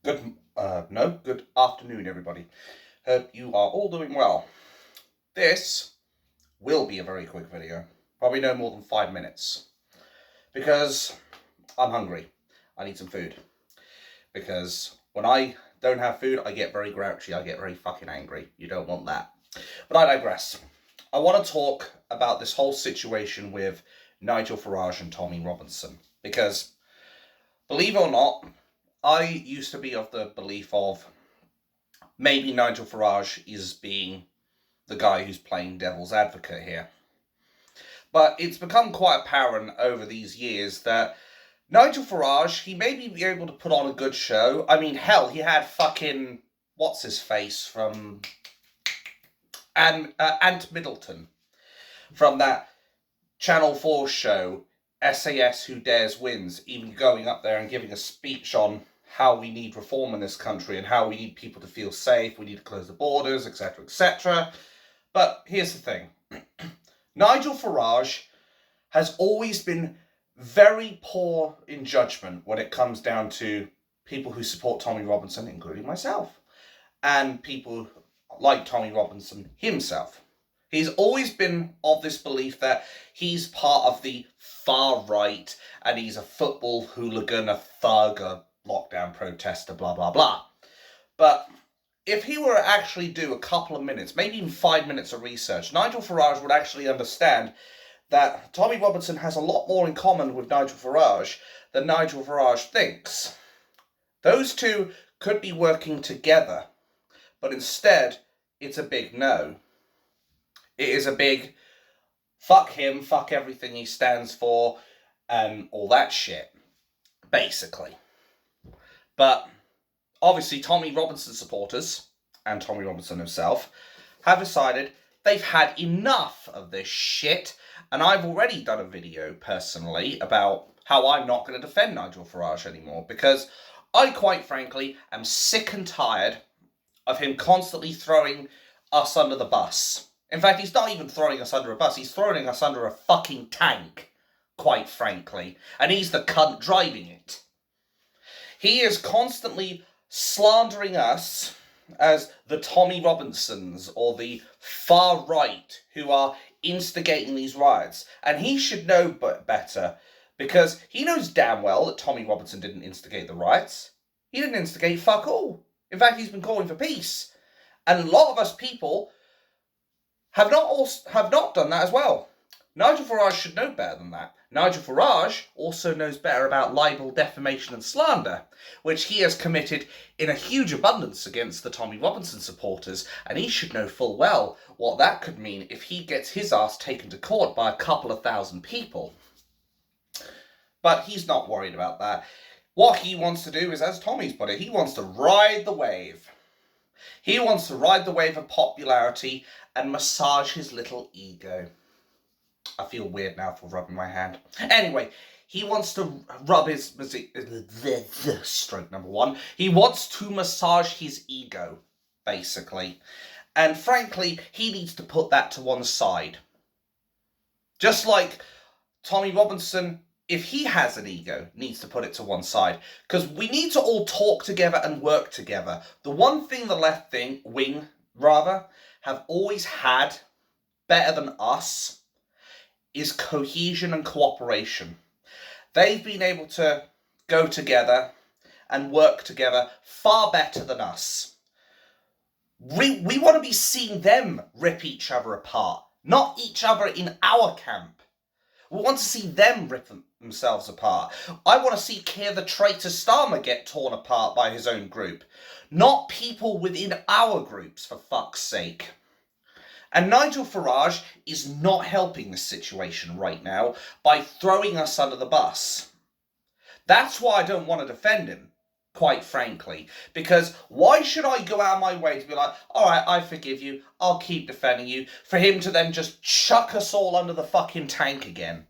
Good afternoon, everybody. Hope you are all doing well. This will be a very quick video, probably no more than 5 minutes, because I'm hungry. I need some food. Because when I don't have food, I get very grouchy, I get very fucking angry. You don't want that. But I digress. I want to talk about this whole situation with Nigel Farage and Tommy Robinson, because, believe it or not, I used to be of the belief of maybe Nigel Farage is being the guy who's playing devil's advocate here. But it's become quite apparent over these years that Nigel Farage, he may be able to put on a good show. I mean, hell, he had fucking, what's his face from Ant Middleton from that Channel 4 show, SAS Who Dares Wins, even going up there and giving a speech on how we need reform in this country and how we need people to feel safe, we need to close the borders, etc., etc. But here's the thing. Nigel Farage has always been very poor in judgment when it comes down to people who support Tommy Robinson, including myself, and people like Tommy Robinson himself. He's always been of this belief that he's part of the far right and he's a football hooligan, a thug, a lockdown protester, blah, blah, blah. But if he were to actually do a couple of minutes, maybe even 5 minutes of research, Nigel Farage would actually understand that Tommy Robinson has a lot more in common with Nigel Farage than Nigel Farage thinks. Those two could be working together, but instead, it's a big no. It is a big fuck him, fuck everything he stands for, and all that shit, basically. But obviously, Tommy Robinson supporters, and Tommy Robinson himself, have decided they've had enough of this shit, and I've already done a video, personally, about how I'm not going to defend Nigel Farage anymore, because I, quite frankly, am sick and tired of him constantly throwing us under the bus. In fact, he's not even throwing us under a bus, he's throwing us under a fucking tank, quite frankly, and he's the cunt driving it. He is constantly slandering us as the Tommy Robinsons or the far right who are instigating these riots. And he should know better, because he knows damn well that Tommy Robinson didn't instigate the riots. He didn't instigate fuck all. In fact, he's been calling for peace. And a lot of us people have not done that as well. Nigel Farage should know better than that. Nigel Farage also knows better about libel, defamation and slander, which he has committed in a huge abundance against the Tommy Robinson supporters, and he should know full well what that could mean if he gets his ass taken to court by a couple of thousand people. But he's not worried about that. What he wants to do is, as Tommy's put it, he wants to ride the wave. He wants to ride the wave of popularity and massage his little ego. I feel weird now for rubbing my hand. Anyway, he wants to rub his... Stroke number one. He wants to massage his ego, basically. And frankly, he needs to put that to one side. Just like Tommy Robinson, if he has an ego, needs to put it to one side. Because we need to all talk together and work together. The one thing the left wing have always had better than us is cohesion and cooperation. They've been able to go together and work together far better than us. We want to be seeing them rip each other apart, not each other in our camp. We want to see them rip themselves apart. I want to see Keir the traitor Starmer get torn apart by his own group, not people within our groups, for fuck's sake. And Nigel Farage is not helping this situation right now by throwing us under the bus. That's why I don't want to defend him, quite frankly. Because why should I go out of my way to be like, alright, I forgive you, I'll keep defending you, for him to then just chuck us all under the fucking tank again?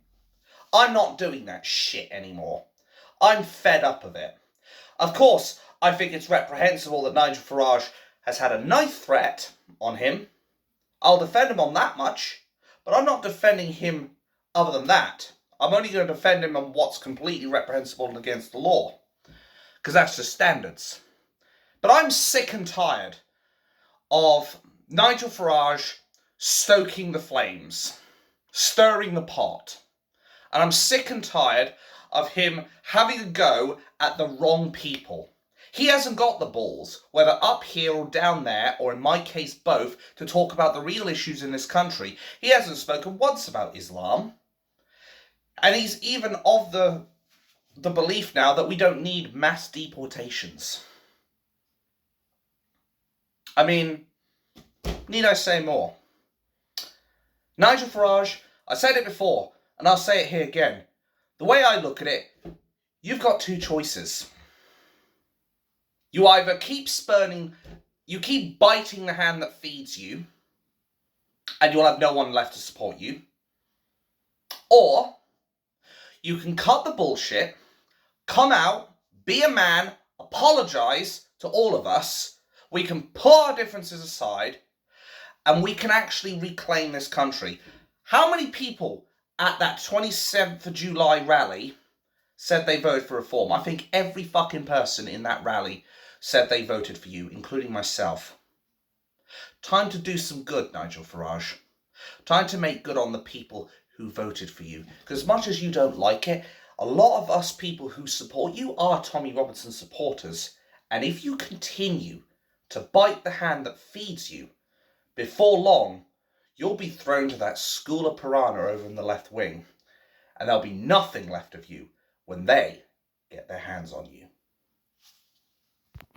I'm not doing that shit anymore. I'm fed up of it. Of course, I think it's reprehensible that Nigel Farage has had a knife threat on him. I'll defend him on that much, but I'm not defending him other than that. I'm only going to defend him on what's completely reprehensible and against the law. Because that's just standards. But I'm sick and tired of Nigel Farage stoking the flames, stirring the pot. And I'm sick and tired of him having a go at the wrong people. He hasn't got the balls, whether up here or down there, or in my case both, to talk about the real issues in this country. He hasn't spoken once about Islam. And he's even of the belief now that we don't need mass deportations. I mean, need I say more? Nigel Farage, I said it before, and I'll say it here again. The way I look at it, you've got two choices. You either keep biting the hand that feeds you, and you'll have no one left to support you. Or, you can cut the bullshit, come out, be a man, apologise to all of us. We can put our differences aside, and we can actually reclaim this country. How many people at that 27th of July rally said they voted for reform? I think every fucking person in that rally said they voted for you, including myself. Time to do some good, Nigel Farage. Time to make good on the people who voted for you. Because as much as you don't like it, a lot of us people who support you are Tommy Robinson supporters. And if you continue to bite the hand that feeds you, before long, you'll be thrown to that school of piranha over in the left wing. And there'll be nothing left of you when they get their hands on you.